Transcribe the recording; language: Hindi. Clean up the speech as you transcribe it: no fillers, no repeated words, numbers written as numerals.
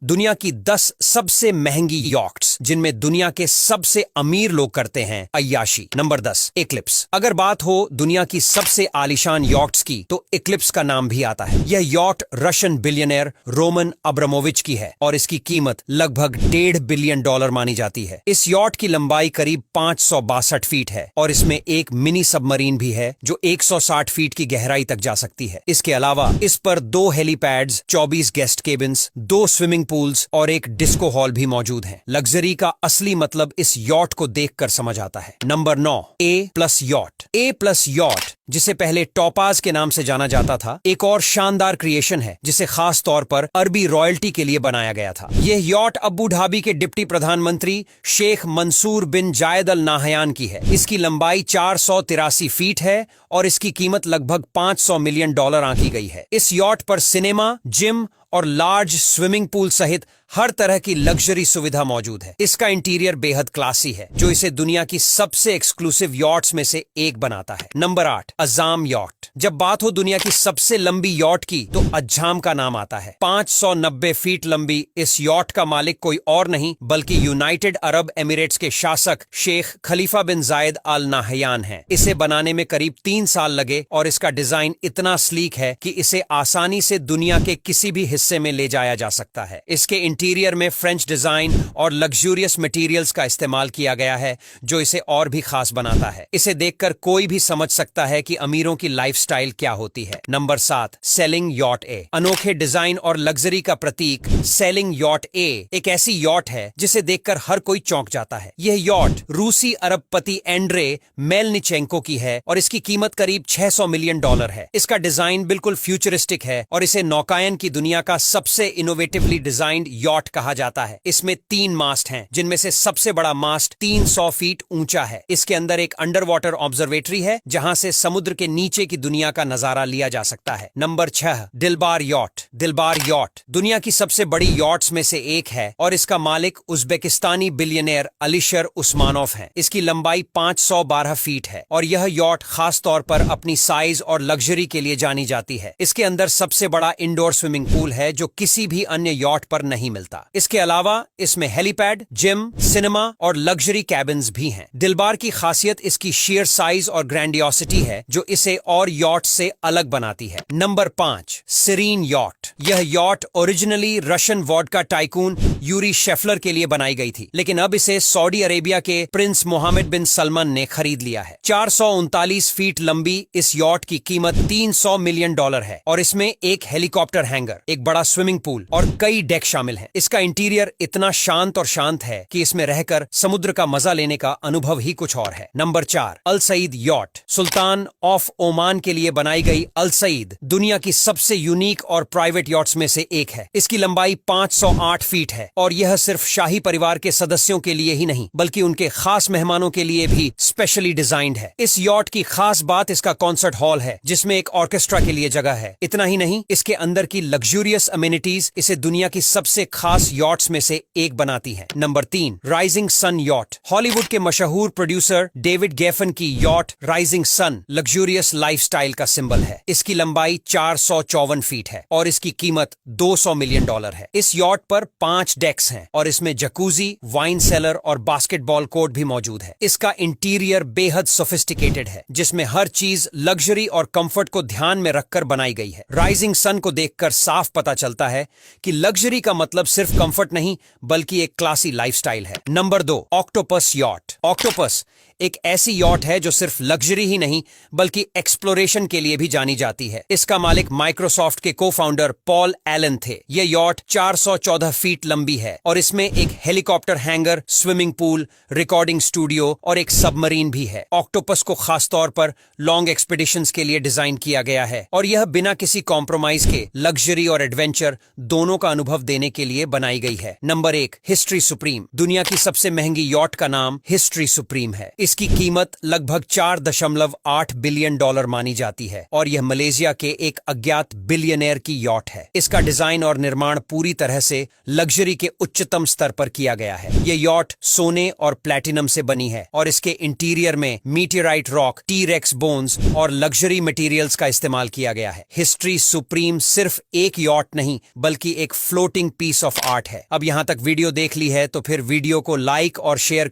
दुनिया की 10 सबसे महंगी यॉट्स जिनमें दुनिया के सबसे अमीर लोग करते हैं अय्याशी। Number 10 Eclipse. अगर बात हो दुनिया की सबसे आलीशान यॉट्स की तो इक्लिप्स का नाम भी आता है। यह yacht Russian billionaire Roman Abramovich की है और इसकी कीमत लगभग $1.5 बिलियन मानी जाती है। इस यॉट की लंबाई करीब 562 फीट है और इसमें एक मिनी सबमरीन भी है जो 160 फीट की गहराई तक जा सकती है। इसके अलावा इस पर 2 helipads, 24 guest cabins, 2 swimming pools और एक डिस्को हॉल भी मौजूद है। लग्जरी का असली मतलब इस यॉट को देखकर समझ आता है। Number 9 A+ yacht. A+ yacht, जिसे पहले टॉपाज के नाम से जाना जाता था, एक और शानदार क्रिएशन है जिसे खास तौर पर अरबी रॉयल्टी के लिए बनाया गया था। यह यॉट अबू धाबी के डिप्टी प्रधानमंत्री शेख मंसूर बिन जायद अल नाहयान की है। इसकी लंबाई 483 फीट है और इसकी कीमत लगभग $500 मिलियन आंकी गई है। इस यॉट पर सिनेमा, जिम और लार्ज स्विमिंग पूल सहित हर तरह की लग्जरी सुविधा मौजूद है। इसका इंटीरियर बेहद क्लासी है जो इसे दुनिया की सबसे एक्सक्लूसिव यॉट्स में से एक बनाता है। Number 8 Azzam yacht. जब बात हो दुनिया की सबसे लंबी यॉट की तो अज़ाम का नाम आता है। 590 फीट लंबी इस यॉट का मालिक कोई और नहीं बल्कि यूनाइटेड अरब एमिरेट्स के शासक शेख खलीफा बिन जायद अल नाहयान हैं। इसे बनाने में करीब 3 साल लगे और इसका डिजाइन इतना स्लीक है कि इसे आसानी से दुनिया के किसी भी हिस्से में ले जाया जा सकता है। इसके इंटीरियर में फ्रेंच डिजाइन और लग्जूरियस मटेरियल्स का इस्तेमाल किया गया है जो इसे और भी खास बनाता है। इसे देखकर कोई भी समझ सकता है कि अमीरों की लाइफस्टाइल क्या होती है। Number 7 selling yacht A. अनोखे डिजाइन और लग्जरी का प्रतीक सेलिंग यॉट ए एक ऐसी यॉट है जिसे देखकर हर कोई चौंक जाता है। यह यॉट रूसी अरबपति एंड्रे मेलनिचेंको की है और इसकी कीमत करीब $600 मिलियन है। इसका डिजाइन बिल्कुल फ्यूचरिस्टिक है और इसे नौकायन की दुनिया का सबसे इनोवेटिवली डिजाइंड यॉट कहा जाता है। इसमें 3 मास्ट हैं जिनमें से सबसे बड़ा मास्ट 300 फीट ऊंचा है। इसके अंदर एक अंडर वाटर ऑब्जर्वेटरी है जहां से समुद्र के नीचे की दुनिया का नजारा लिया जा सकता है। Number 6 Dilbar yacht. Dilbar yacht दुनिया की सबसे बड़ी यॉट्स में से एक है और इसका मालिक उज्बेकिस्तानी बिलियनियर अलीशर उस्मानोव है। इसकी लंबाई 512 फीट है और यह यॉट खास तौर पर अपनी साइज और लग्जरी के लिए जानी जाती है। इसके अंदर सबसे बड़ा इंडोर स्विमिंग पूल है जो किसी भी अन्य यॉट पर नहीं मिलता। इसके अलावा इसमें हेलीपैड, जिम, सिनेमा और लग्जरी कैबिन्स भी हैं। दिलबार की खासियत इसकी शेयर साइज और ग्रैंडियोसिटी है जो इसे और यॉट से अलग बनाती है। Number 5 Serene yacht. यह yacht originally Russian vodka tycoon Yuri Shefler के लिए बनाई गई थी, लेकिन अब इसे सऊदी अरेबिया के प्रिंस मोहम्मद बिन सलमान ने खरीद लिया है। 439 फीट लंबी इस यॉट की कीमत $300 मिलियन है और इसमें एक हेलीकॉप्टर हैंगर, एक बड़ा स्विमिंग पूल और कई डेक शामिल हैं। इसका इंटीरियर इतना शांत है कि इसमें रहकर समुद्र का मजा लेने का अनुभव ही कुछ और है। Number 4 Al Said yacht. Sultan of Oman के लिए बनाई गई अल सईद दुनिया की सबसे यूनिक और प्राइवेट यॉट्स में से एक है। इसकी लंबाई 508 फीट है और यह सिर्फ शाही परिवार के सदस्यों के लिए ही नहीं बल्कि उनके खास मेहमानों के लिए भी स्पेशली डिजाइंड है। इस यॉट की खास बात इसका कॉन्सर्ट हॉल है जिसमें एक ऑर्केस्ट्रा के लिए जगह है। इतना ही नहीं, इसके अंदर की लग्जूरियस अमेनिटीज इसे दुनिया की सबसे खास यॉट्स में से एक बनाती हैं। Number 3 Rising Sun yacht. Hollywood के मशहूर प्रोड्यूसर डेविड गेफन की yacht Rising Sun luxurious lifestyle का सिंबल है। इसकी लंबाई 454 फीट है और इसकी कीमत $200 मिलियन है। इस यॉट पर 5 डेक्स हैं और इसमें जकूजी, वाइन सेलर और बास्केटबॉल कोर्ट भी मौजूद है। इसका इंटीरियर बेहद सोफिस्टिकेटेड है जिसमें हर चीज लग्जरी और कंफर्ट को ध्यान में रखकर बनाई गई है। राइजिंग सन को देखकर साफ पता चलता है कि लग्जरी का मतलब सिर्फ कंफर्ट नहीं बल्कि एक क्लासी लाइफस्टाइल है। Number 2 octopus yacht. ऑक्टोपस एक ऐसी यॉट है जो सिर्फ लग्जरी ही नहीं बल्कि एक्सप्लोरेशन के लिए भी जानी जाती है। इसका मालिक माइक्रोसॉफ्ट के को-फाउंडर पॉल एलन थे। यह यॉट 414 फीट लंबी है और इसमें एक helicopter hanger, swimming pool, recording studio और एक सबमरीन भी है। ऑक्टोपस को खास तौर पर लॉन्ग एक्सपीडिशंस के लिए डिजाइन किया गया है और यह बिना किसी कॉम्प्रोमाइज के लग्जरी और एडवेंचर दोनों का अनुभव देने के लिए बनाई गई है। Number 1 history supreme. दुनिया की सबसे महंगी यॉट का नाम हिस्ट्री सुप्रीम है। इसकी कीमत लगभग 4.8 बिलियन डॉलर मानी जाती है और यह मलेशिया के एक अज्ञात बिलियनेयर की यॉट है। इसका डिजाइन और निर्माण पूरी तरह से लग्जरी के उच्चतम स्तर पर किया गया है। ये यॉट सोने और प्लैटिनम से बनी है और इसके इंटीरियर में मीटियोराइट रॉक, टी-रेक्स बोन्स और लग्जरी मटेरियल्स का इस्तेमाल किया गया है। हिस्ट्री सुप्रीम सिर्फ एक यॉट नहीं बल्कि एक फ्लोटिंग पीस ऑफ आर्ट है। अब यहां तक वीडियो देख ली है तो फिर वीडियो को लाइक और शेयर कर